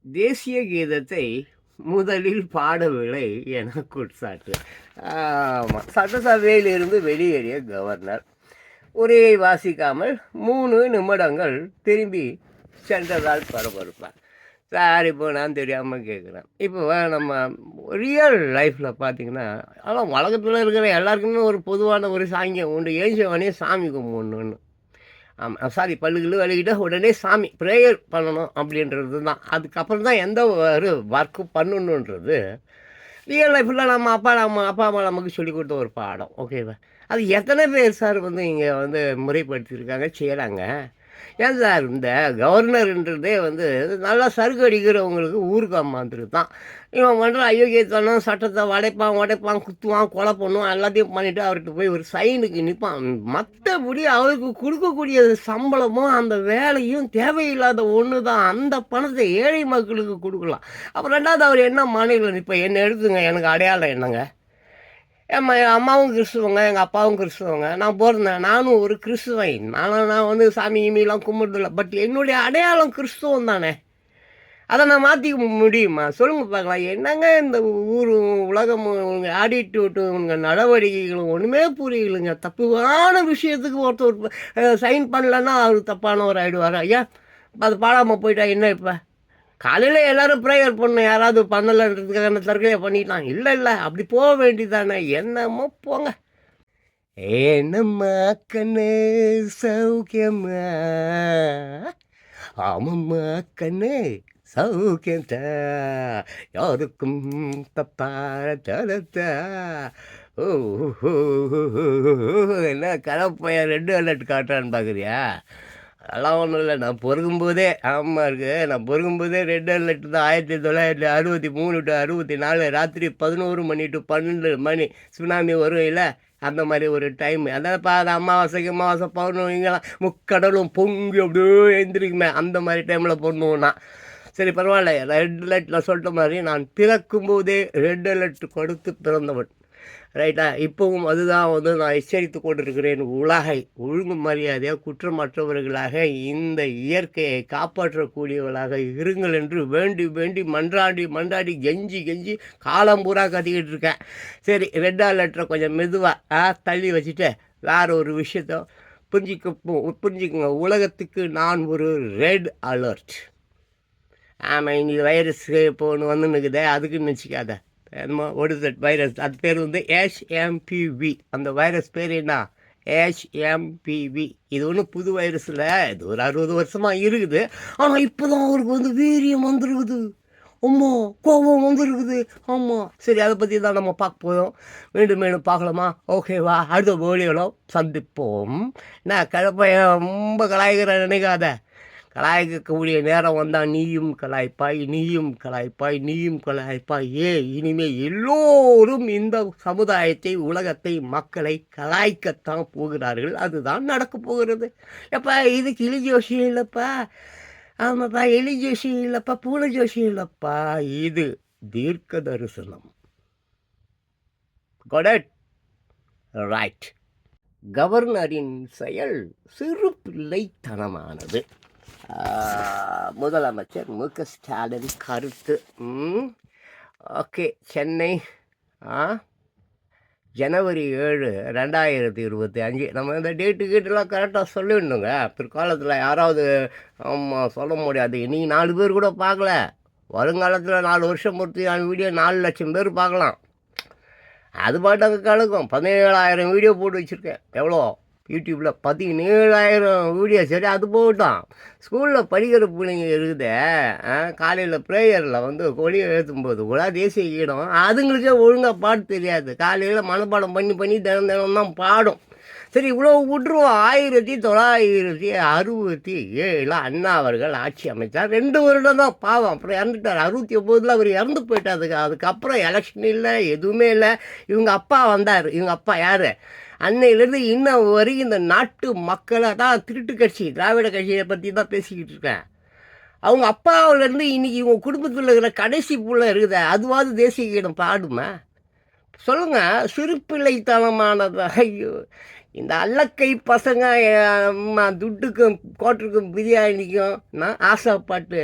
தேசிய கீதத்தை முதலில் பாடவில்லை என குற்றச்சாட்டு. ஆமாம், சட்டசபையிலிருந்து வெளியேறிய கவர்னர் உரையை வாசிக்காமல் 3 நிமிடங்கள் திரும்பி சென்றதால் பரபரப்பார். சார், இப்போ நான் தெரியாமல் கேட்குறேன். இப்போ நம்ம ரியல் லைஃப்பில் பார்த்தீங்கன்னா, ஆனால் உலகத்தில் இருக்கிற எல்லாருக்குமே ஒரு பொதுவான ஒரு சாங்கியம் உண்டு. ஏஞ்சவனே சாமி கும்பிடணுன்னு. ஆமாம், சாரி, பல்லுகில் வலிக்கிட்ட உடனே சாமி ப்ரேயர் பண்ணணும் அப்படின்றது தான். அதுக்கப்புறம் தான் எந்த ஒரு ஒர்க்கும் பண்ணணுன்றது ரியல் லைஃப்பில் நம்ம அப்பா அம்மா நமக்கு சொல்லிக் கொடுத்த ஒரு பாடம். ஓகேவா? அது எத்தனை பேர் சார் இங்கே முறைப்படுத்தியிருக்காங்க, செய்கிறாங்க? ஏன் சார் இந்த கவர்னர்ன்றதே நல்லா சறுக்கு அடிக்கிறவங்களுக்கு ஊருக்கு அம்மாந்துரு தான். இவன் பண்ணுற அயோக்கியத்தனம், சட்டத்தை உடைப்பான், குத்துவான், கொலை பண்ணுவான், எல்லாத்தையும் பண்ணிவிட்டு அவர்கிட்ட போய் ஒரு சைனுக்கு நிற்பான். மற்றபடி அவருக்கு கொடுக்கக்கூடிய சம்பளமும் அந்த வேலையும் தேவையில்லாத ஒன்று தான். அந்த பணத்தை ஏழை மக்களுக்கு கொடுக்கலாம். அப்புறம் ரெண்டாவது, அவர் என்ன மாநிலம் நிற்ப என்னை எடுத்துங்க, எனக்கு அடையாளம் என்னங்க? என் அம்மாவும் கிறிஸ்துவங்க, எங்கள் அப்பாவும் கிறிஸ்துவங்க. நான் பிறந்தேன், நானும் ஒரு கிறிஸ்துவன். நான் சாமி கிமிலாம் கும்பிடுறதில்ல. பட் என்னுடைய அடையாளம் கிறிஸ்துவம் தானே. அதை நான் மாற்றிக்க முடியுமா? சொல்லுங்க பார்க்கலாம். என்னங்க இந்த ஊர் உலகம் ஆடிட்டு உங்கள் நடவடிக்கைகளும் ஒன்றுமே புரியலைங்க. தப்பான விஷயத்துக்கு ஒருத்தர் சைன் பண்ணலன்னா அவர் தப்பானவர் ஆகிடுவார். ஐயா, அது பாடாமல் போயிட்டா என்ன இப்போ? காலையில் எல்லோரும் ப்ரேயர் பண்ணணும், யாராவது பண்ணலைன்றதுக்காக தற்கொலை பண்ணிட்டான். இல்லை, அப்படி போக வேண்டியதானே. என்னமோ போங்க. ஏனம்மா கண்ணு சௌக்கியம்மா, ஆமம்மா கண்ணு சௌக்கியந்தா, யாருக்கும் தப்பார தரத்தா. ஓ, என்ன கலப்பையா ரெட் அலர்ட் காட்டுறான்னு பார்க்குறியா? அதெல்லாம் ஒன்றும் இல்லை. நான் பொறுக்கும்போதே நான் பொறுக்கும்போதே ரெட் அலர்ட் தான். 1963 to 64 ராத்திரி 11 மணி to 12 மணி சுனாமி வரும் இல்லை, அந்த மாதிரி ஒரு டைம். அதான் அது அமாவாசை பௌர்ணமிங்கெல்லாம் முக்கடலும் பொங்கி அப்படியே எழுந்திரிக்குமே, அந்த மாதிரி டைமில் பண்ணுவோன்னா சரி பரவாயில்ல. ரெட் அலர்ட்டில் சொல்லிட்ட மாதிரி நான் பிறக்கும்போதே ரெட் அலர்ட் கொடுத்து பிறந்தவன். ரைட்டா? இப்போவும் அதுதான் நான் எச்சரித்து கொண்டிருக்கிறேன். உலகை ஒழுங்கு மரியாதையாக குற்றமற்றவர்களாக இந்த இயற்கையை காப்பாற்றக்கூடியவர்களாக இருங்கள் என்று வேண்டி வேண்டி மன்றாடி கெஞ்சி காலம் பூரா கத்திக்கிட்டு இருக்கேன். சரி, ரெட் அலர்ட்டை கொஞ்சம் மெதுவாக தள்ளி வச்சுட்டு வேறு ஒரு விஷயத்த புரிஞ்சுக்குங்க. உலகத்துக்கு நான் ஒரு ரெட் அலர்ட். ஆமாம், இன்னைக்கு வைரஸ் இப்போ ஒன்று வந்துன்னுக்குதே, அதுக்குன்னு வச்சுக்காத. என்னமோ ஒடுதட் வைரஸ், அது பேர் HMPV. அந்த வைரஸ் பேர் என்ன? HMPV. இது ஒன்றும் புது வைரஸ் இல்லை, இது ஒரு 60 வருஷமாக இருக்குது. ஆனால் இப்போ தான் அவருக்கு வீரியம் வந்துருக்குது. ஆமாம், கோபம் வந்துருக்குது. ஆமாம், சரி, அதை பற்றி தான் நம்ம பார்க்க போகிறோம். மீண்டும் பார்க்கலாமா? ஓகேவா? அடுத்த வீடியோவில் சந்திப்போம். என்ன கிழப்பையன் ரொம்ப கலாய்கிற நினைக்காத. கலாய்க்கக்கூடிய நேரம் வந்தால் நீயும் கலாய்ப்பாய். இனிமேல் எல்லோரும் இந்த சமுதாயத்தை, உலகத்தை, மக்களை கலாய்க்கத்தான் போகிறார்கள். அதுதான் நடக்க போகிறது. எப்பா, இது கிளி ஜோஷியம் இல்லைப்பா. ஆமாப்பா, எலி ஜோஷியம் இல்லைப்பா, பூனை ஜோஷியம் இல்லைப்பா, இது தீர்க்க தரிசனம். ரைட். கவர்னரின் செயல் சிறு பிள்ளைத்தனமானது. முதலமைச்சர் மு.க. ஸ்டாலின் கருத்து. ஓகே. சென்னை ஜனவரி 7, 2025. நம்ம இந்த டேட்டுலாம் கரெக்டாக சொல்லிடணுங்க. பிற்காலத்தில் யாராவது சொல்ல முடியாது. இன்றைக்கி 4 பேர் கூட பார்க்கல, வருங்காலத்தில் 4 வருஷம் பொறுத்து வீடியோ 4 லட்சம் பேர் பார்க்கலாம். அது பாட்டுக்கு கலக்கும். 17,000 வீடியோ போட்டு வச்சுருக்கேன். எவ்வளோ? யூடியூப்பில் 17,000 வீடியோ. சரி, அது போகட்டும். ஸ்கூலில் படிக்கிற பிள்ளைங்க இருக்குதே, காலையில் ப்ரேயரில் கொடி ஏற்றும்போது கூட தேசிய கீதம் அதுங்களுக்கே ஒழுங்காக பாட்டு தெரியாது. காலையில் மனப்பாடம் பண்ணி தினம் தான் பாடும். சரி, இவ்வளோ விட்டுருவோம். 1967 அண்ணா அவர்கள் ஆட்சி அமைச்சார். 2 வருடம் தான் பாவம். அப்புறம் இறந்துட்டார். 69 அவர் இறந்து போயிட்டார். அதுக்கப்புறம் எலெக்ஷன் இல்லை, எதுவுமே இல்லை. இவங்க அப்பா வந்தார். இவங்க அப்பா யார்? அன்னையிலேருந்து இன்னும் வரைக்கும் இந்த நாட்டு மக்களை தான் திருட்டு கட்சி, திராவிட கட்சியை பற்றி தான் பேசிக்கிட்டு இருக்கேன். அவங்க அப்பாவிலேருந்து இன்றைக்கி இவங்க குடும்பத்தில் இருக்கிற கடைசி புள்ள இருக்குதா, அதுவாது தேசிய கீதம் பாடுமா? சொல்லுங்கள். சிறுபிள்ளைத்தனமானது. ஐயோ, இந்த அல்லக்கை பசங்க துட்டுக்கும் கோட்டருக்கும் பிரியாணிக்கும் நான் ஆசைப்பட்டு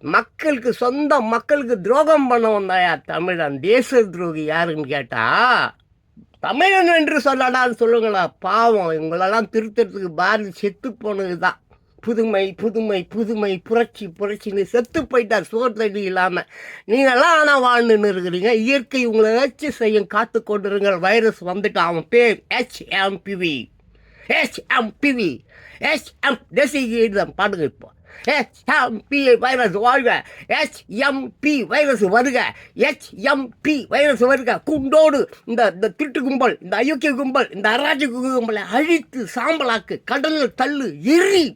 மக்களுக்கு சொந்த மக்களுக்கு துரோகம் பண்ண வந்தாயா தமிழன். தேச துரோகி யாருன்னு கேட்டா தமிழன் என்று சொல்லடான்னு சொல்லுங்களா. பாவம் இவங்களெல்லாம் திருத்தறதுக்கு பாரதி செத்து போனது தான். புதுமை புதுமை புதுமை புரட்சி புரட்சின்னு செத்து போயிட்டார் சோறு தண்ணி இல்லாமல். நீங்கள்லாம் ஆனால் வாழ்ந்துன்னு இருக்கிறீங்க. இயற்கை உங்களை வச்சு செய்யும், காத்து கொண்டுருங்கள். வைரஸ் வந்துட்டு அவன் பேர் HMPV தான் பாடுங்க. இப்போ HMP வைரஸ் வாழ்க, HMP வைரஸ் வருக, HMP வைரஸ் வருக. குண்டோடு இந்த திருட்டு கும்பல், இந்த அயோக்கிய கும்பல், இந்த அராஜக கும்பலை அழித்து சாம்பலாக்கு, கடலில் தள்ளு, எரி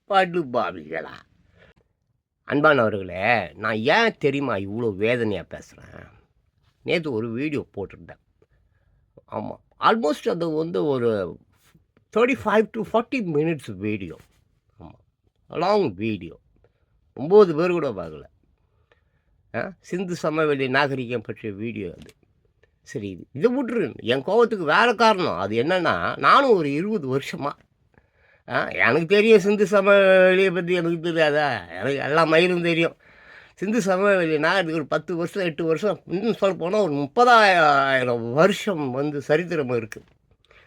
படுபாவிகளா. அன்பானவர்களே, நான் ஏன் தெரியுமா இவ்வளோ வேதனையாக பேசுகிறேன்? நேற்று ஒரு வீடியோ போட்டிருந்தேன். ஆமாம், ஆல்மோஸ்ட் அது வந்து ஒரு 35 to 40 minutes வீடியோ. ஆமாம், லாங் வீடியோ. 9 பேர் கூட பார்க்கல. சிந்து சமவெளி நாகரிகம் பற்றிய வீடியோ அது. சரி, இதை விட்டுரு. என் கோபத்துக்கு வேறு காரணம். அது என்னென்னா, நானும் ஒரு 20 வருஷமாக எனக்கு தெரியும் சிந்து சமவெளியை பற்றி. எனக்கு தெரியாதா? எனக்கு எல்லா மயிலும் தெரியும். சிந்து சமவெளி நாகரிகம் ஒரு 10 வருஷம் 8 வருஷம், இன்னும் சொல்ல போனால் ஒரு 30,000 வருஷம் வந்து சரித்திரம் இருக்குது.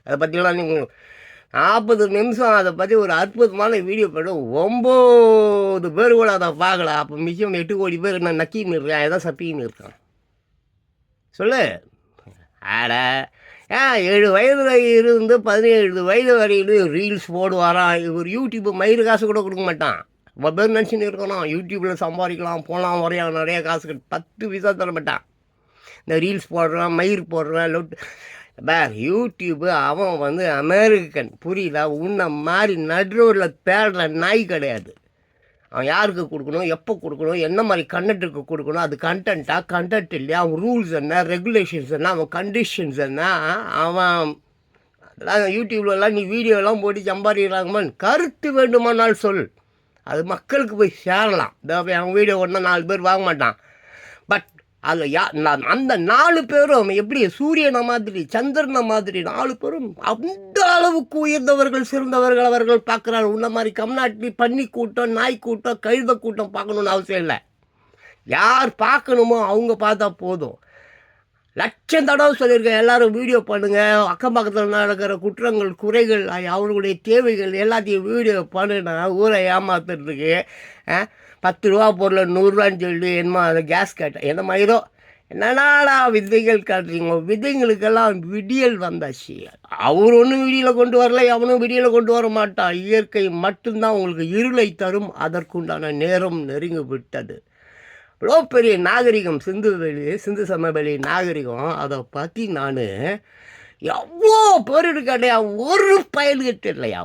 அதை பற்றியெல்லாம் நீங்கள் 40 நிமிஷம் அதை பற்றி ஒரு அற்புதமான வீடியோ போய்ட்டு 9 பேர் கூட அதை பார்க்கல. அப்போ மிச்சம் 8 கோடி பேர் நான் நக்கின்னு இருக்கேன், ஏதோ சப்பின்னு இருக்கான். சொல்லு. ஆட 7 வயதில் இருந்து 17 வயது வரையிலும் ரீல்ஸ் போடுவாரான். ஒரு யூடியூப் மயிறு காசு கூட கொடுக்க மாட்டான். ரொம்ப பேர் நினச்சின்னு இருக்கணும் யூடியூப்பில் சம்பாதிக்கலாம், போகலாம், வரையா, நிறைய காசு 10 பைசா தர மாட்டான். இந்த ரீல்ஸ் போடுறான், மயிர் போடுறான், யூடியூப்பு அவன் வந்து அமெரிக்கன், புரியுதா? உன்னை மாதிரி நடுரோடில் தேடுற நாய் கிடையாது. அவன் யாருக்கு கொடுக்கணும், எப்போ கொடுக்கணும், என்ன மாதிரி கண்டென்ட்டுக்கு கொடுக்கணும், அது கண்டென்ட் இல்லையா, அவன் ரூல்ஸ் என்ன, ரெகுலேஷன்ஸ் என்ன, அவன் கண்டிஷன்ஸ் என்ன, அவன் அதெல்லாம் யூடியூப்லலாம் நீ வீடியோலாம் போட்டு சம்பாதிக்கிறாங்கம்மா. கருத்து வேண்டுமானால் சொல், அது மக்களுக்கு போய் சேரலாம். அவன் வீடியோ ஒன்றா 4 பேர் வாங்க மாட்டான். பட் அதில் அந்த 4 பேரும் எப்படி சூரியனை மாதிரி சந்திரனை மாதிரி 4 பேரும் அந்த அளவுக்கு உயர்ந்தவர்கள், சிறந்தவர்கள் அவர்கள் பார்க்குறாரு. உன்ன மாதிரி கம்நாட்டி பன்னி கூட்டம், நாய் கூட்டம், கழுத கூட்டம் பார்க்கணுன்னு அவசியம் இல்லை. யார் பார்க்கணுமோ அவங்க பார்த்தா போதும். லட்சம் தடவை சொல்லியிருக்கேன், எல்லோரும் வீடியோ பண்ணுங்கள். அக்கம் பக்கத்தில் நடக்கிற குற்றங்கள், குறைகள், அவர்களுடைய தேவைகள் எல்லாத்தையும் வீடியோ பண்ணுனா ஊரை ஏமாத்துறதுக்கு 10 ரூபா பொருள் 100 ரூபான்னு சொல்லிட்டு என்னமா அதை கேஸ் கேட்டேன் என்ன மயிரோ என்னடா விதைகள் காட்டுறீங்க. விதைங்களுக்கெல்லாம் விடியல் வந்தாச்சு. அவர் ஒன்றும் விடியலை கொண்டு வரல, அவனும் விடியலை கொண்டு வர மாட்டான். இயற்கை மட்டும்தான் உங்களுக்கு இருளை தரும். அதற்குண்டான நேரம் நெருங்கி விட்டது. இவ்வளோ பெரிய நாகரிகம் சிந்து சமவெளி நாகரிகம். அதை பற்றி நான் எவ்வளோ பேர் இருக்காடையா, ஒரு பயல்கிட்ட இல்லையா,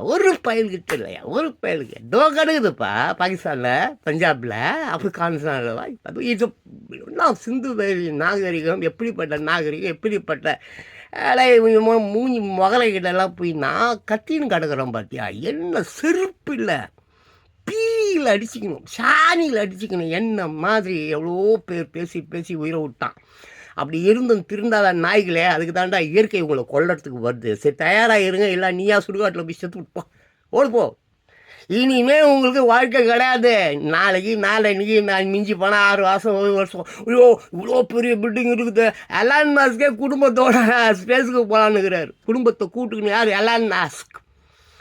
ஒரு பயலுக்கு தோ கிடக்குதுப்பா. பாகிஸ்தானில், பஞ்சாபில், ஆப்கானிஸ்தானில். இது சிந்து வெளி நாகரிகம் எப்படிப்பட்ட நாகரிகம், எப்படிப்பட்ட மூஞ்சி மொகலைகிட்டெல்லாம் போய் நான் கத்தின்னு கிடக்குறோம் பார்த்தியா. என்ன செருப்பு இல்லை, பீயில் அடிச்சுக்கணும், சாணியில் அடிச்சுக்கணும். என்ன மாதிரி எவ்வளோ பேர் பேசி பேசி உயிரை விட்டான். அப்படி இருந்தும் திருந்தாத நாய்களே, அதுக்கு தாண்டா இயற்கை உங்களை கொல்றதுக்கு வருது. சரி, தயாராக இருங்க, இல்லை நீயா சுடுகாட்டில் போய் செத்து விட்டுப்போ, ஓடுப்போ. இனிமே உங்களுக்கு வாழ்க்கை கிடையாது. நாளைக்கு நான் மிஞ்சி போனால் 6 மாதம் 1 வருஷம். ஐயோ இவ்வளோ பெரிய பில்டிங் இருக்குது. எலான் மாஸ்கே குடும்பத்தோட ஸ்பேஸுக்கு போகலான்னுக்கிறார். குடும்பத்தை கூட்டுக்குன்னு யார்? Elon Musk.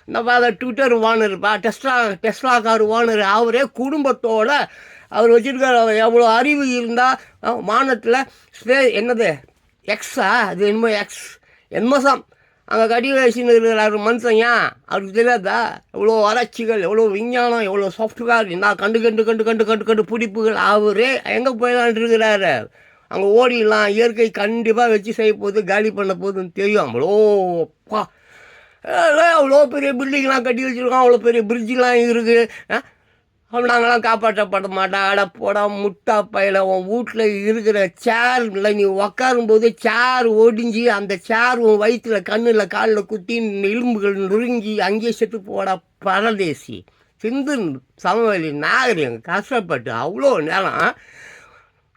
இந்த மாதிரி ட்விட்டர் ஓனருப்பா, டெஸ்லா கார் ஓனர். அவரே குடும்பத்தோட அவர் வச்சுருக்கார். எவ்வளோ அறிவு இருந்தால் வானத்தில் என்னது எக்ஸா, அது என்னமோ என்னமோசாம் அங்கே கடி வச்சுன்னு இருக்கிறாரு மனுஷன். ஏன் அவருக்கு தெரியாதா? எவ்வளோ ஆராய்ச்சிகள், எவ்வளோ விஞ்ஞானம், எவ்வளோ சாஃப்ட்வேர், என்ன கண்டு பிடிப்புகள். அவரே எங்கே போயிடலான் இருக்கிறாரு. அங்கே ஓடிடலாம். இயற்கை கண்டிப்பாக வச்சு செய்ய போகுது, காலி பண்ண போகுதுன்னு தெரியும். அவ்வளோப்பா, அவ்வளோ பெரிய பில்டிங்லாம் கட்டி வச்சுருக்கோம், அவ்வளோ பெரிய பிரிட்ஜெலாம் இருக்குது. நாங்களாம் காப்பாற்றப்பட மாட்டோம். அட போடா முட்டா பையில, உன் வீட்டில் இருக்கிற சேர் இல்லை, நீ உக்காரும்போது சேர் ஒடிஞ்சி அந்த சேர் உன் வயிற்றில் கண்ணில் காலில் குத்தி எலும்புகள் நொறுங்கி அங்கேயே செத்து போடா பரதேசி. சிந்து சமவெளி நாகரிகம் கஷ்டப்பட்டு அவ்வளோ நேரம்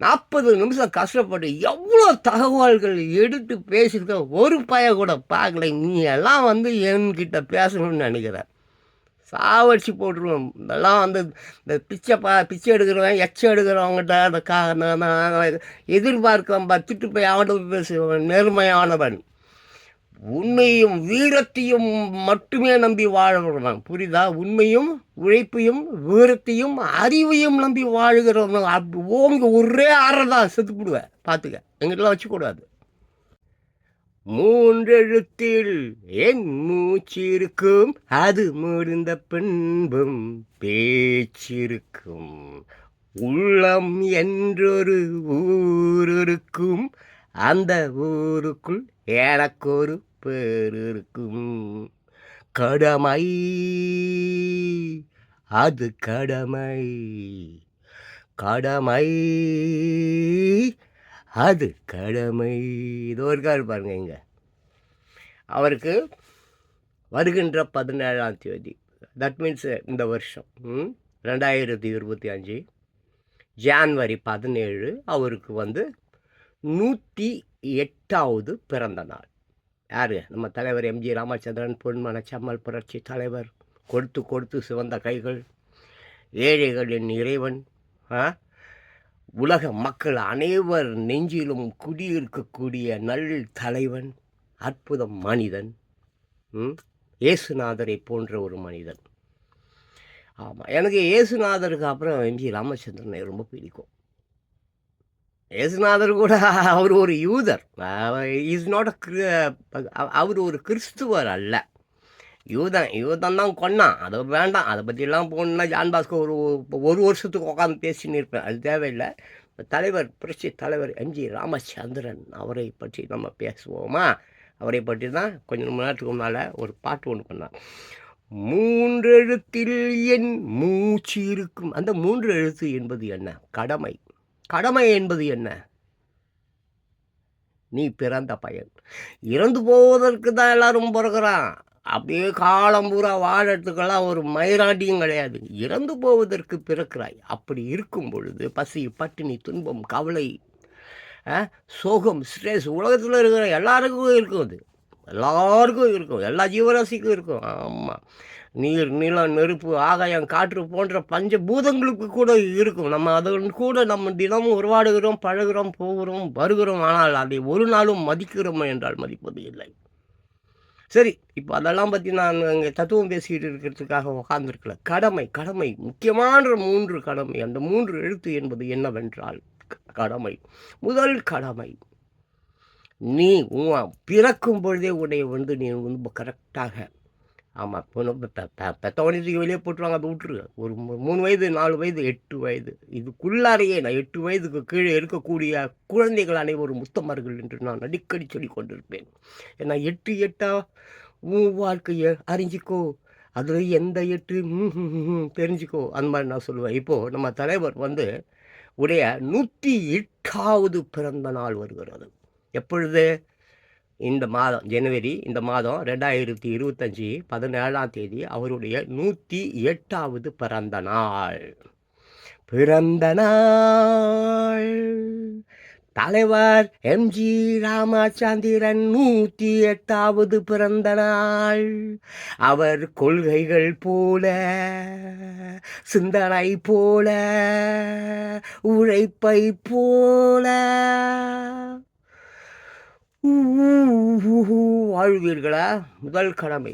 40 நிமிஷம் கஷ்டப்பட்டு எவ்வளோ தகவல்கள் எடுத்து பேசியிருக்க ஒரு பைய கூட பார்க்கல. நீ எல்லாம் வந்து என்கிட்ட பேசணும்னு நினைக்கிற. சாவடிச்சு போட்டுருவோம். இதெல்லாம் வந்து இந்த பிச்சை எடுக்கிறவன் எச்சம் எடுக்கிறவங்ககிட்ட அந்த எதிர்பார்க்கிறவன் பத்துட்டு போய் அவன் பேசுவன் நேர்மையானவன், உண்மையும் வீரத்தையும் மட்டுமே நம்பி வாழ்கிறவன். புரியுதா? உண்மையும் உழைப்பையும் வீரத்தையும் அறிவையும் நம்பி வாழ்கிறவன். அப்படி ஓங்க ஒரே ஆறதான் செத்துப்பிடுவேன். பார்த்துக்க, எங்கிட்டலாம் வச்சுக்கூடாது. மூன்றெழுத்தில் என் மூச்சிருக்கும், அது முடிந்த பின்பும் பேச்சிருக்கும். உள்ளம் என்றொரு ஊர் இருக்கும், அந்த ஊருக்குள் எனக்கொரு பேர் இருக்கும். கடமை, அது கடமை, கடமை, அது கடமை. இதோ இருக்காரு பாருங்க இங்க. அவருக்கு வருகின்ற 17ஆம் தேதி, தட் மீன்ஸ் இந்த வருஷம் 2025 ஜான்வரி 17 அவருக்கு வந்து 108வது பிறந்த நாள். யார்? நம்ம தலைவர் எம்ஜி ராமச்சந்திரன், பொன்மன செம்மல் புரட்சி தலைவர், கொடுத்து கொடுத்து சிவந்த கைகள், ஏழைகளின் இறைவன், உலக மக்கள் அனைவர் நெஞ்சிலும் குடியிருக்கக்கூடிய நல் தலைவன், அற்புதம் மனிதன், இயேசுநாதரை போன்ற ஒரு மனிதன். ஆமாம், எனக்கு இயேசுநாதருக்கு அப்புறம் எம்ஜி ராமச்சந்திரனை ரொம்ப பிடிக்கும். இயேசுநாதர் கூட அவர் ஒரு யூதர், இஸ் நாட் அவர் ஒரு கிறிஸ்துவர் அல்ல, யூதன் தான் கொன்னான். அது வேண்டாம், அதை பற்றிலாம் போகணுன்னா ஜான் பாஸ்கோ ஒரு வருஷத்துக்கு உட்காந்து பேசின்னு இருப்பேன். அது தேவையில்லை. தலைவர், புரட்சி தலைவர் எம்ஜி ராமச்சந்திரன், அவரை பற்றி நம்ம பேசுவோமா? அவரை பற்றி தான் கொஞ்சம் மணி நேரத்துக்கு முன்னால் ஒரு பாட்டு ஒன்று பண்ணார். 3 எழுத்தில் என் மூச்சு இருக்கும். அந்த 3 எழுத்து என்பது என்ன? கடமை. கடமை என்பது என்ன? நீ பிறந்த பயன். இறந்து போவதற்கு தான் எல்லாரும் பிறகுறான். அப்படியே காலம் பூரா வாழறதுக்கெல்லாம் ஒரு மயிராண்டியும் கிடையாது. இறந்து போவதற்கு பிறக்கிறாய். அப்படி இருக்கும் பொழுது பசி, பட்டினி, துன்பம், கவலை, சோகம், ஸ்ட்ரெஸ் உலகத்தில் இருக்கிற எல்லாருக்கும் இருக்கும். அது எல்லாருக்கும் இருக்கும், எல்லா ஜீவராசிக்கும் இருக்கும். ஆமாம், நீர், நிலம், நெருப்பு, ஆகாயம், காற்று போன்ற பஞ்சபூதங்களுக்கு கூட இருக்கும். நம்ம அதன் கூட நம்ம தினமும் உருவாடுகிறோம், பழகிறோம், போகிறோம், வருகிறோம். ஆனால் அதை ஒரு நாளும் மதிக்கிறோம் என்றால் மதிப்பது இல்லை. சரி, இப்போ அதெல்லாம் பற்றி நான் இங்கே தத்துவம் பேசிக்கிட்டு இருக்கிறதுக்காக உட்காந்துருக்கல. கடமை, கடமை, முக்கியமான 3 கடமை. அந்த 3 எழுத்து என்பது என்னவென்றால் கடமை. முதல் கடமை, நீ பிறக்கும் பொழுதே உடைய வந்து நீ ரொம்ப கரெக்டாக, ஆமாம், பெத்தவனத்துக்கு வெளியே போட்டுருவாங்க, அதை விட்டுரு. ஒரு 3 வயது, 4 வயது, 8 வயது, இதுக்குள்ளாரையே நான் 8 வயதுக்கு கீழே இருக்கக்கூடிய குழந்தைகள் அனைவரும் முத்தமர்கள் என்று நான் அடிக்கடி சொல்லி கொண்டிருப்பேன். ஏன்னா 8 8 உன் வாழ்க்கையை அறிஞ்சிக்கோ, அதில் எந்த 8 தெரிஞ்சுக்கோ, அந்த மாதிரி நான் சொல்லுவேன். இப்போது நம்ம தலைவர் வந்து உடைய 108வது பிறந்த நாள் வருகிறது. எப்பொழுது? இந்த மாதம் ஜனவரி, இந்த மாதம் 2025 17ஆம் தேதி அவருடைய 108வது பிறந்த நாள். பிறந்த நாள் தலைவர் எம்ஜி ராமச்சந்திரன் 108வது பிறந்த நாள். அவர் கொள்கைகள் போல, சிந்தனை போல, உழைப்பை போல வாழ்வீர்களா? முதல் கடமை,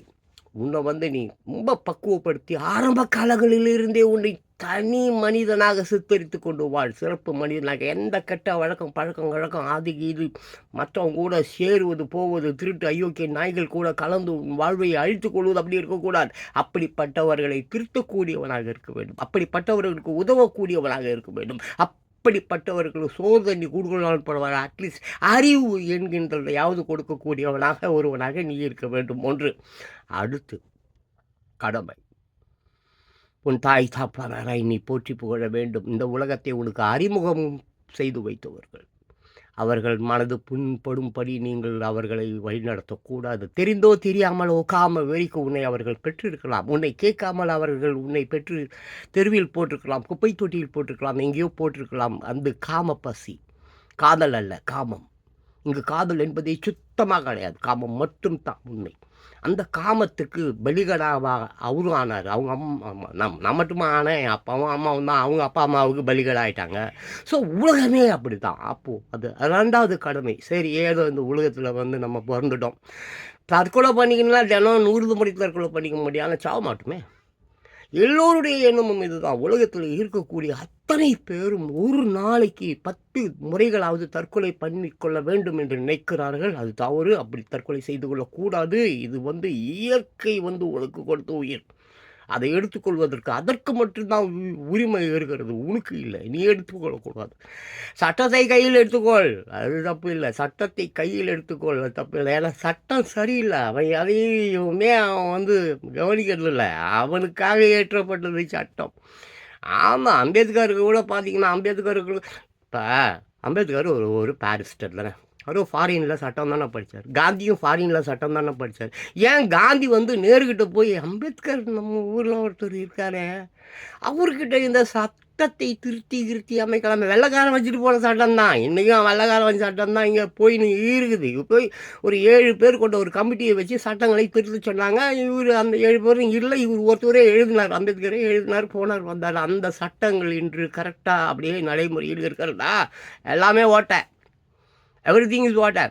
உன்னை வந்து நீ ரொம்ப பக்குவப்படுத்தி ஆரம்ப காலங்களிலிருந்தே உன்னை தனி மனிதனாக சித்தரித்து கொண்டு வாழ். சிறப்பு மனிதனாக. எந்த கெட்ட பழக்கம் ஆதி இது மற்றவங்க கூட சேருவது, போவது, திருட்டு, அயோக்கிய நாய்கள் கூட கலந்து வாழ்வையை அழித்துக் கொள்வது அப்படி இருக்கக்கூடாது. அப்படிப்பட்டவர்களை திருத்தக்கூடியவனாக இருக்க வேண்டும். அப்படிப்பட்டவர்களுக்கு உதவக்கூடியவனாக இருக்க வேண்டும். அப்படிப்பட்டவர்களுக்கு சோதனை கொடுக்கலால் படுவார். அட்லீஸ்ட் அறிவு என்கின்றதையாவது கொடுக்கக்கூடியவனாக ஒருவனாக நீ இருக்க வேண்டும். ஒன்று. அடுத்து கடமை, உன் தாய் தாப்பனாரை நீ போற்றி புகழ வேண்டும். இந்த உலகத்தை உனக்கு அறிமுகம் செய்து வைத்தவர்கள், அவர்கள் மனது புண்படும்படி நீங்கள் அவர்களை வழிநடத்தக்கூடாது. தெரிந்தோ தெரியாமலோ காம வெறிக்கு உன்னை அவர்கள் பெற்றிருக்கலாம். உன்னை கேட்காமல் அவர்கள் உன்னை பெற்று தெருவில் போட்டிருக்கலாம், குப்பை தொட்டியில் போட்டிருக்கலாம், எங்கேயோ போட்டிருக்கலாம். அந்த காம பசி, காதல் அல்ல, காமம். இங்கு காதல் என்பதே சுத்தமாக கிடையாது. காமம் மட்டும்தான் உண்மை. அந்த காமத்துக்கு பலிகடாவாக அவரும் ஆனார். அவங்க அம்மா நான் மட்டுமா ஆனேன், என் அப்பாவும் அம்மாவும் தான் அவங்க அப்பா அம்மாவுக்கு பலிகடாயிட்டாங்க. ஸோ உலகமே அப்படி தான். அப்போது அது 2வது கடமை. சரி ஏதோ இந்த உலகத்தில் வந்து நம்ம பிறந்துட்டோம். தற்கொலை பண்ணிக்கணும்னா தினம் 100 முறை தற்கொலை பண்ணிக்க முடியும். ஆனால் சாவ மாட்டோமே. எல்லோருடைய எண்ணமும் இதுதான். உலகத்தில் இருக்கக்கூடிய அத்தனை பேரும் ஒரு நாளைக்கு 10 முறைகளாவது தற்கொலை பண்ணிக்கொள்ள வேண்டும் என்று நினைக்கிறார்கள். அது தவறு. அப்படி தற்கொலை செய்து கொள்ளக்கூடாது. இது வந்து இயற்கை வந்து உனக்கு கொடுத்த உயிர். அதை எடுத்துக்கொள்வதற்கு அதற்கு மட்டும்தான் உரிமை இருக்கிறது. உனக்கு இல்லை. நீ எடுத்துக்கொள்ளக்கூடாது. சட்டத்தை கையில் எடுத்துக்கொள், அது தப்பு இல்லை. சட்டத்தை கையில் எடுத்துக்கொள், அது தப்பு இல்லை. ஏன்னா சட்டம் சரியில்லை. அவன் எதையுமே அவன் வந்து கவனிக்கிறது இல்லை. அவனுக்காக ஏற்றப்பட்டது சட்டம். ஆமாம், அம்பேத்கருக்கு கூட பார்த்தீங்கன்னா அம்பேத்கருக்கு இப்போ அம்பேத்கர் ஒரு பாரிஸ்டர் தானே. அவரும் ஃபாரினில் சட்டம் தானே படித்தார். காந்தியும் ஃபாரினில் சட்டம் தானே படித்தார். ஏன் காந்தி வந்து நேருக்கிட்ட போய் அம்பேத்கர் நம்ம ஊரில் ஒருத்தர் இருக்காரே அவர்கிட்ட இந்த சட்டத்தை திருத்தி அமைக்கலாமே, வெள்ளைக்காரன் வச்சுட்டு போன சட்டம் தான் இன்றைக்கும் வெள்ளைக்காரன் வச்ச சட்டம் தான் இங்கே போய் இருக்குது. போய் ஒரு 7 பேர் கொண்ட ஒரு கமிட்டியை வச்சு சட்டங்களை திருத்த சொன்னாங்க. இவர் அந்த 7 பேரும் இல்லை, இவர் ஒருத்தரே எழுதினார். அம்பேத்கரே எழுதினார், போனார் வந்தார். அந்த சட்டங்கள் இன்று கரெக்டாக அப்படியே நடைமுறையில் இருக்கிறதா? எல்லாமே ஓட்ட. Everything is water.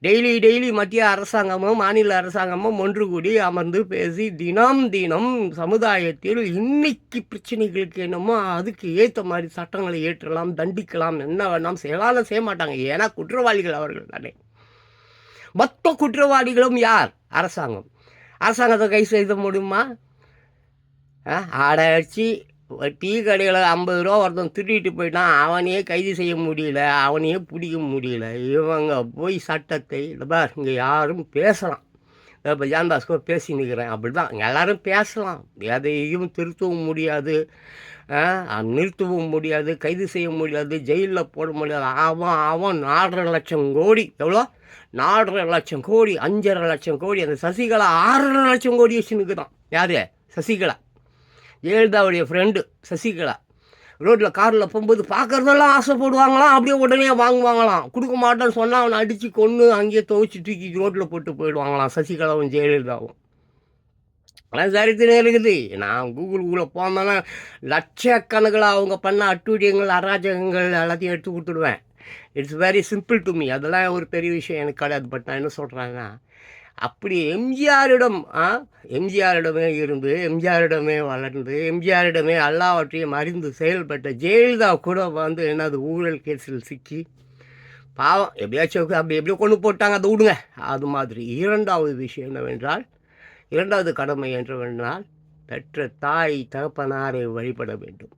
டெய்லி மத்திய அரசாங்கமும் மாநில அரசாங்கமும் ஒன்று கூடி அமர்ந்து பேசி தினம் சமுதாயத்தில் இன்னைக்கு பிரச்சனைகளுக்கு என்னமோ அதுக்கு ஏற்ற மாதிரி சட்டங்களை ஏற்றலாம், தண்டிக்கலாம், என்ன வேணாம் செய்யலாம். செய்ய மாட்டாங்க. ஏன்னா குற்றவாளிகள் அவர்கள் தானே. மொத்த குற்றவாளிகளும் யார்? அரசாங்கம். அரசாங்கத்தை கை செய்த முடியுமா? அடைச்சி டீ கடையில் 50 ரூபா ஒருத்தன் திருடிட்டு போயிட்டான், அவனையே கைது செய்ய முடியல, அவனையே பிடிக்க முடியல. இவங்க போய் சட்டத்தை பார் இங்கே யாரும் பேசலாம். இப்போ ஜான் பாஸ்கோ பேசி நிற்கிறேன், அப்படி தான் எல்லோரும் பேசலாம். எதையும் திருத்தவும் முடியாது, நிறுத்தவும் முடியாது, கைது செய்ய முடியாது, ஜெயிலில் போட முடியாது. அவன் 4.5 லட்சம் கோடி, எவ்வளோ 4.5 லட்சம் கோடி, 5.5 லட்சம் கோடி. அந்த சசிகலா 6.5 லட்சம் கோடி வச்சுன்னுக்குதான். யார்? சசிகலா. ஜெயலலிதாவுடைய ஃப்ரெண்டு சசிகலா. ரோட்டில் காரில் போகும்போது பார்க்குறதெல்லாம் ஆசைப்படுவாங்களாம், அப்படியே உடனே வாங்குவாங்களாம். கொடுக்க மாட்டேன்னு சொன்னால் அவனை அடித்து கொன்று அங்கேயே துவைச்சி தூக்கி ரோட்டில் போட்டு போயிடுவாங்களாம் சசிகலாவும் ஜெயலலிதாவும். ஆனால் சரித்திரம் இருக்குது. நான் கூகுளுக்குள்ளே போனேன்னா லட்சக்கணக்கில் அவங்க பண்ண அட்டூழியங்கள், அராஜகங்கள் எல்லாத்தையும் எடுத்து கொடுத்துடுவேன். It's very simple to me. அதெல்லாம் ஒரு பெரிய விஷயம் எனக்கு கிடையாது. பட் நான் என்ன சொல்கிறேன்னா, அப்படி எம்ஜிஆரிடமே இருந்து, எம்ஜிஆரிடமே வளர்ந்து, எம்ஜிஆரிடமே எல்லாவற்றையும் அறிந்து செயல்பட்ட ஜெயலலிதா கூட வந்து என்னது ஊழல் கேஸில் சிக்கி பாவம் எப்படியாச்சும் அப்படி எப்படியோ கொண்டு போட்டாங்க, அதை விடுங்க. அது மாதிரி 2வது விஷயம் என்னவென்றால், 2வது கடமை என்றவென்றால் பெற்ற தாய் தகப்பனாரை வழிபட வேண்டும்.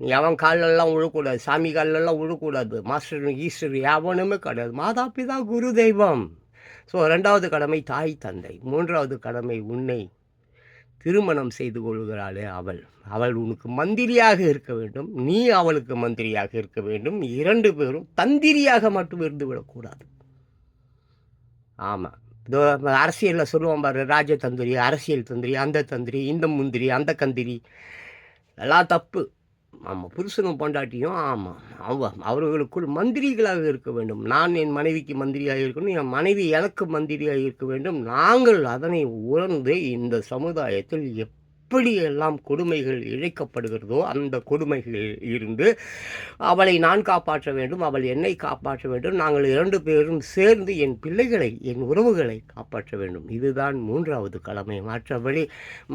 நீ அவன் காலெல்லாம் விழக்கூடாது, சாமி காலெல்லாம் விழக்கூடாது, மாஸ்டர் ஈஸ்டர் எவனுமே கிடையாது. மாதா பிதா குரு தெய்வம். ஸோ 2வது கடமை தாய் தந்தை. 3வது கடமை உன்னை திருமணம் செய்து கொள்கிறாளே அவள் உனக்கு மந்திரியாக இருக்க வேண்டும், நீ அவளுக்கு மந்திரியாக இருக்க வேண்டும். 2 பேரும் தந்திரியாக மட்டும் இருந்து விடக்கூடாது. ஆமாம், அரசியலில் சொல்லுவோம் பாரு, ராஜதந்திரி, அரசியல் தந்திரி, அந்த தந்திரி, இந்த முந்திரி, அந்த கந்திரி, எல்லாம் தப்பு. ஆமாம், புருஷனும் பொண்டாட்டியும் அவர்களுக்குள் மந்திரிகளாக இருக்க வேண்டும். நான் என் மனைவிக்கு மந்திரியாக இருக்கணும், என் மனைவி எனக்கு மந்திரியாக இருக்க வேண்டும். நாங்கள் அதனை உணர்ந்து இந்த சமுதாயத்தில் எப்படியெல்லாம் கொடுமைகள் இழைக்கப்படுகிறதோ அந்த கொடுமைகளில் இருந்து அவளை நான் காப்பாற்ற வேண்டும், அவள் என்னை காப்பாற்ற வேண்டும். நாங்கள் 2 பேரும் சேர்ந்து என் பிள்ளைகளை, என் உறவுகளை காப்பாற்ற வேண்டும். இதுதான் 3வது கடமை. மற்றபடி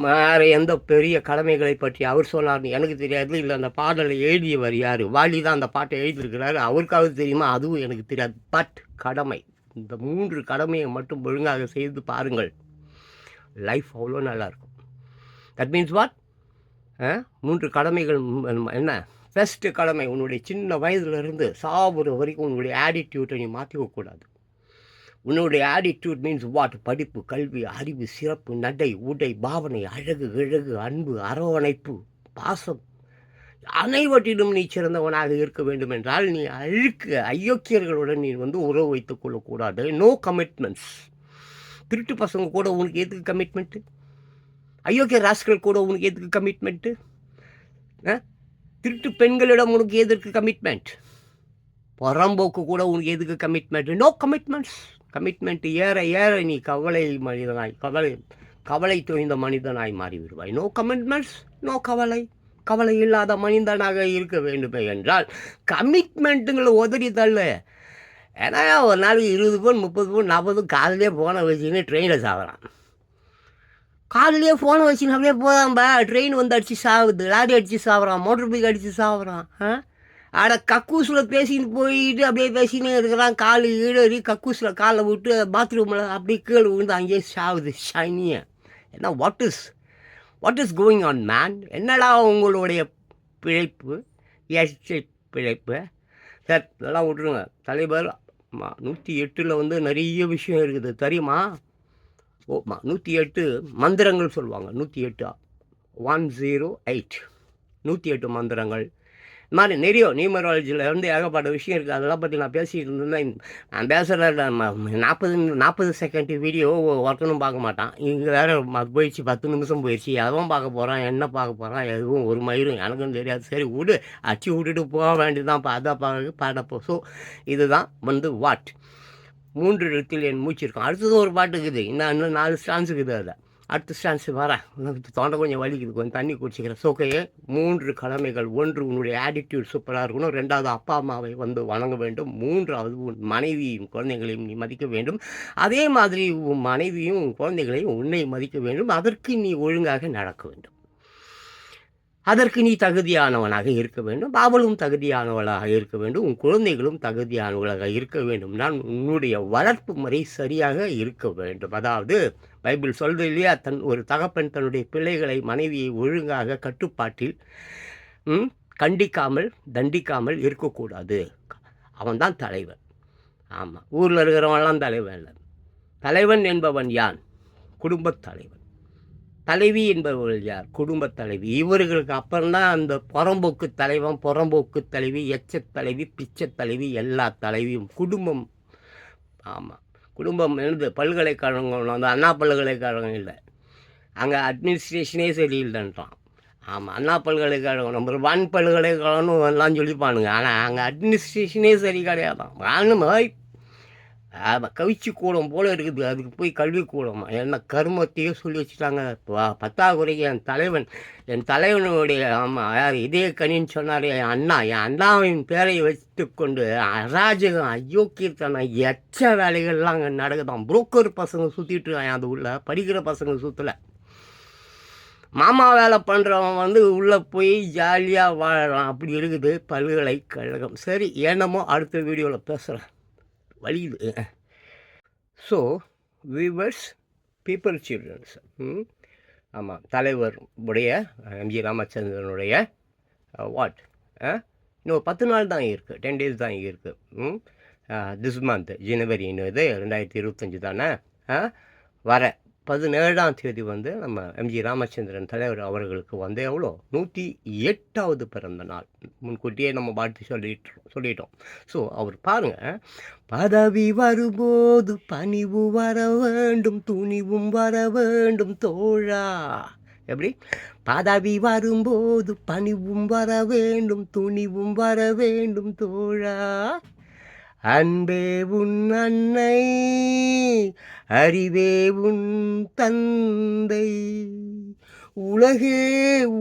வேறு எந்த பெரிய கடமைகளை பற்றி அவர் சொன்னார் எனக்கு தெரியாது. இல்லை அந்த பாடலை எழுதியவர் யார்? வாலி தான் அந்த பாட்டை எழுதியிருக்கிறாரு. அவருக்காவது தெரியுமா? அதுவும் எனக்கு தெரியாது. பட் கடமை, இந்த 3 கடமையை மட்டும் ஒழுங்காக செய்து பாருங்கள், லைஃப் அவ்வளோ நல்லாயிருக்கும். That means what? 3 கடமைகள் என்ன? ஃபஸ்ட்டு கடமை, உன்னுடைய சின்ன வயதிலிருந்து சாவுற வரைக்கும் உன்னுடைய ஆட்டிடியூட்டை நீ மாற்றிக்கக்கூடாது. உன்னுடைய ஆட்டிடியூட் மீன்ஸ் வாட்? படிப்பு, கல்வி, அறிவு, சிறப்பு, நடை, உடை, பாவனை, அழகு, கிழகு, அன்பு, அரவணைப்பு, பாசம், அனைவற்றிலும் நீ சிறந்தவனாக இருக்க வேண்டும் என்றால் நீ அயோக்கியர்களுடன் நீ வந்து உறவு வைத்துக் கொள்ளக்கூடாது. No commitments. திருட்டு பசங்க கூட உனக்கு எதுக்கு கமிட்மெண்ட்டு? அயோக்கிய ராஸ்கள் கூட உனக்கு எதுக்கு கமிட்மெண்ட்டு? திருட்டு பெண்களிடம் உனக்கு எதற்கு கமிட்மெண்ட்? புறம்போக்கு கூட உனக்கு எதுக்கு கமிட்மெண்ட்? No commitments. கமிட்மெண்ட் ஏற ஏற நீ கவலை தோய்ந்த மனிதனாய் மாறிவிடுவாய். நோ கமிட்மெண்ட்ஸ், நோ கவலை. கவலை இல்லாத மனிதனாக இருக்க வேண்டுமே என்றால் கமிட்மெண்ட்டுங்களை உதறி தள்ளு. ஏன்னா ஒரு நாளைக்கு 20 பவுன் 30 பவுன் 40 காலையிலே ஃபோனை வச்சுன்னு ட்ரெயினில் சாகுறான். காலையிலே ஃபோனை வச்சுன்னு அப்படியே போதாம்பா, ட்ரெயின் வந்து அடித்து சாகுது, லாரி அடித்து சாப்பிட்றான், மோட்டர் பைக் அடித்து சாப்பிட்றான். ஆட கக்கூஸில் பேசின்னு போயிட்டு அப்படியே பேசின்னு இருக்கிறான். கால் ஈடறி கக்கூஸில் காலை விட்டு பாத்ரூமில் அப்படியே கீழே விழுந்து அங்கேயே சாகுது ஷைனியை. என்ன what is going on man? என்னடா உங்களுடைய பிழைப்பு, பிழைப்பு? சார் இதெல்லாம் விட்டுருங்க. தலைவர் 108 வந்து நிறைய விஷயம் இருக்குது தெரியுமா? 108 மந்திரங்கள் சொல்லுவாங்க. 108 108 மந்திரங்கள். இந்த மாதிரி நிறைய நியூமராலஜியில் வந்து ஏகப்பட்ட விஷயம் இருக்குது. அதெல்லாம் பற்றி நான் பேசிகிட்டு இருந்தேன். நான் பேசுகிற 40 செகண்ட் வீடியோ ஒருத்தனும் பார்க்க மாட்டான். இங்கே வேறு போயிடுச்சு, 10 நிமிஷம் போயிடுச்சு. எதுவும் பார்க்க போகிறான், என்ன பார்க்க போகிறான், எதுவும் ஒரு மயிரும் எனக்கும் தெரியாது. சரி விடு, அச்சு விட்டுட்டு போக வேண்டியதுதான். அதை பாடப்போ. ஸோ இதுதான் வந்து வாட் 3 இடத்தில் என் மூச்சு இருக்கும். அடுத்தது ஒரு பாட்டு இருக்குது, இன்னும் 4 ஸ்டான்ஸ் இருக்குது. அதில் அடுத்த ஸ்டான்ஸ் வரேன். தொண்டை கொஞ்சம் வலிக்குது, கொஞ்சம் தண்ணி குடிச்சிக்கிறேன். சோக்கையே 3 கடமைகள். 1 உன்னுடைய ஆட்டிடியூட் சூப்பராக இருக்கணும். 2வது அப்பா அம்மாவை வந்து வணங்க வேண்டும். 3வது உன் மனைவியும் குழந்தைகளையும் நீ மதிக்க வேண்டும். அதே மாதிரி உன் மனைவியும் குழந்தைகளையும் உன்னை மதிக்க வேண்டும். அதற்கு நீ ஒழுங்காக நடக்க வேண்டும். அதற்கு நீ தகுதியானவனாக இருக்க வேண்டும். அவளும் தகுதியானவளாக இருக்க வேண்டும். உன் குழந்தைகளும் தகுதியானவளாக இருக்க வேண்டும். நான் உன்னுடைய வளர்ப்பு முறை சரியாக இருக்க வேண்டும். அதாவது பைபிள் சொல்றது இல்லையா, ஒரு தகப்பன் தன்னுடைய பிள்ளைகளை, மனைவியை ஒழுங்காக கட்டுப்பாட்டில் கண்டிக்காமல் தண்டிக்காமல் இருக்கக்கூடாது. அவன் தான் தலைவன். ஆமாம், ஊரில் இருக்கிறவன்லாம் தலைவன் இல்லை. தலைவன் என்பவன் யான்? குடும்பத் தலைவன். தலைவி என்பவர்கள் யார்? குடும்பத் தலைவி. இவர்களுக்கு அப்புறம்தான் அந்த புறம்போக்கு தலைவன், புறம்போக்கு தலைவி, எச்சத் தலைவி, பிச்சை தலைவி, எல்லா தலைவியும். குடும்பம். ஆமாம், குடும்பம் எழுது. பல்கலைக்கழகம் வந்து அண்ணா பல்கலைக்கழகம் இல்லை, அங்கே அட்மினிஸ்ட்ரேஷனே சரியில்லைன்றான். ஆமாம், அண்ணா பல்கலைக்கழகம் நம்பர் 1 பல்கலைக்கழகம்னு எல்லாம் சொல்லிப்பானுங்க. ஆனால் அங்கே அட்மினிஸ்ட்ரேஷனே சரி கிடையாதான். வானுமாய் கவிச்சு கூடம் போல் இருக்குது. அதுக்கு போய் கல்வி கூடம் என்ன கருமத்தையே சொல்லி வச்சுட்டாங்க. பத்தாக்குறைக்கு என் தலைவனுடைய ஆமாம் யார் இதய கனின்னு சொன்னார் என் அண்ணாவின் பேரை வைத்து கொண்டு அராஜகம், அயோக்கியத்தனம், எச்ச வேலைகள்லாம் அங்கே நடக்குதான். புரோக்கர் பசங்க சுற்றிட்டு இருக்கான். அது உள்ள படிக்கிற பசங்க சுற்றலை. மாமா வேலை பண்ணுறவன் வந்து உள்ளே போய் ஜாலியாக வாழறான். அப்படி இருக்குது பல்கலைக்கழகம். சரி, என்னமோ அடுத்த வீடியோவில் பேசுகிறேன். வலியுது. So viewers, people childrens. ஆமாம், தலைவர் உடைய எம்ஜி ராமச்சந்திரனுடைய வாட் இன்னும் 10 நாள் தான் இருக்குது, 10 days தான் இருக்குது. திஸ் மந்த் ஜனவரி, இன்னும் இது 2025 தானே. வர 17ஆம் தேதி வந்து நம்ம எம்ஜி ராமச்சந்திரன் தலைவர் அவர்களுக்கு வந்து எவ்வளோ 108வது பிறந்த நாள். முன்கூட்டியே நம்ம வாழ்த்து சொல்லிட்டோம். ஸோ அவர் பாருங்கள், பதவி வரும்போது பணிவு வர வேண்டும், துணிவும் வர வேண்டும் தோழா. எப்படி? பதவி வரும்போது பணிவும் வர வேண்டும், துணிவும் வர வேண்டும் தோழா. அன்பே உன் அன்னை, அறிவே உன் தந்தை, உலகே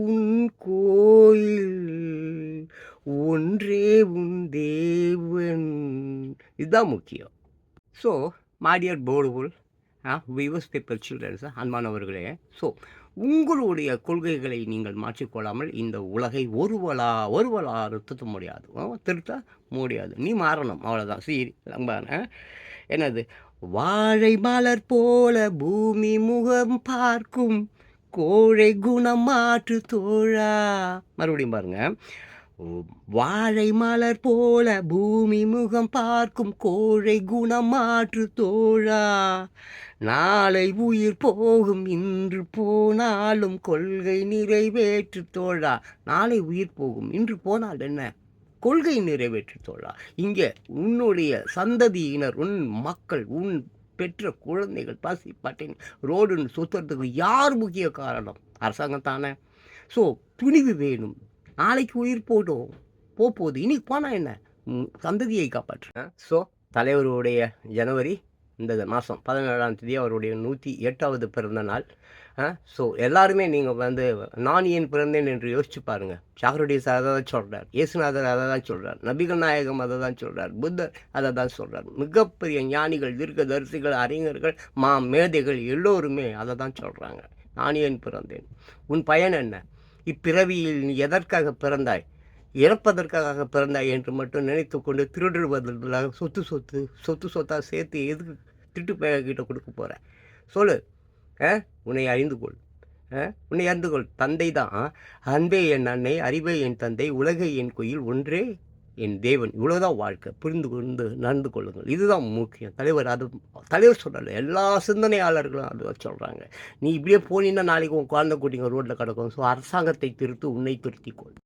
உன் கோயில், ஒன்றே உன் தேவன். இதுதான் முக்கியம். ஸோ மாடியர் போர்டுபுல் வியூவர்ஸ், பீப்புள் சில்ட்ரன்ஸ், அன்பானவர்களே, ஸோ உங்களுடைய கொள்கைகளை நீங்கள் மாற்றிக்கொள்ளாமல் இந்த உலகை ஒருவலாக திருத்த முடியாது. நீ மாறணும், அவ்வளோதான். சரி, என்னது? வாழை மலர் போல பூமி முகம் பார்க்கும் கோழை குணம் மாற்று தோழா. மறுபடியும் பாருங்க, வாழை மலர் போல பூமி முகம் பார்க்கும் கோழை குணம் மாற்று தோழா. நாளை உயிர் போகும், இன்று போனாலும் கொள்கை நிறைவேற்று தோழா. நாளை உயிர் போகும், இன்று போனால் என்ன? கொள்கை நிறைவேற்று தோழா. இங்கே உன்னுடைய சந்ததியினர், உன் மக்கள், உன் பெற்ற குழந்தைகள் பசி பட்டினி ரோடுன்னு சுற்றுறதுக்கு யார் முக்கிய காரணம்? அரசாங்கம் தானே. ஸோ துணிவு வேணும். நாளைக்கு உயிர் போதும், போகுது. இன்னைக்கு போனால் என்ன? சந்ததியை காப்பாற்று. ஸோ தலைவருடைய ஜனவரி இந்த மாதம் 17ஆம் தேதி அவருடைய 108வது பிறந்த நாள். ஸோ எல்லாருமே நீங்கள் வந்து நான் ஏன் பிறந்தேன் என்று யோசிச்சு பாருங்கள். சாக்ரடீஸ் அதை தான் சொல்கிறார், இயேசுநாதர் அதை தான் சொல்கிறார், நபிகள் நாயகம் அதை தான் சொல்கிறார், புத்தர் அதை தான் சொல்கிறார், மிகப்பெரிய ஞானிகள், தீர்க்கதரிசிகள், அறிஞர்கள், மேதைகள் எல்லோருமே அதை தான் சொல்கிறாங்க. நான் ஏன் பிறந்தேன், உன் பயன் என்ன, இப்பிறவியில் நீ எதற்காக பிறந்தாய், இறப்பதற்காக பிறந்தாய் என்று மட்டும் நினைத்து கொண்டு திருடுவதற்காக சொத்தாக சேர்த்து எதுக்கு திட்டு கிட்ட கொடுக்க போகிறேன் சொல்லு. உன்னை அறிந்து கொள். தந்தை தான் அன்பே என் அன்னை, அறிவே என் தந்தை, உலகை என் கோயில், ஒன்றே என் தேவன். இவ்வளோதான் வாழ்க்கை. புரிந்து கொண்டு நடந்து கொள்ளுங்கள். இதுதான் முக்கியம். தலைவர் சொல்லலை, எல்லா சிந்தனையாளர்களும் அதுதான் சொல்கிறாங்க. நீ இப்படியே போனீங்கன்னா நாளைக்கு உன் குழந்தை குட்டிங்க ரோட்டில் கிடக்கும். ஸோ அரசாங்கத்தை திருத்து, உன்னை திருத்திக்கொள்.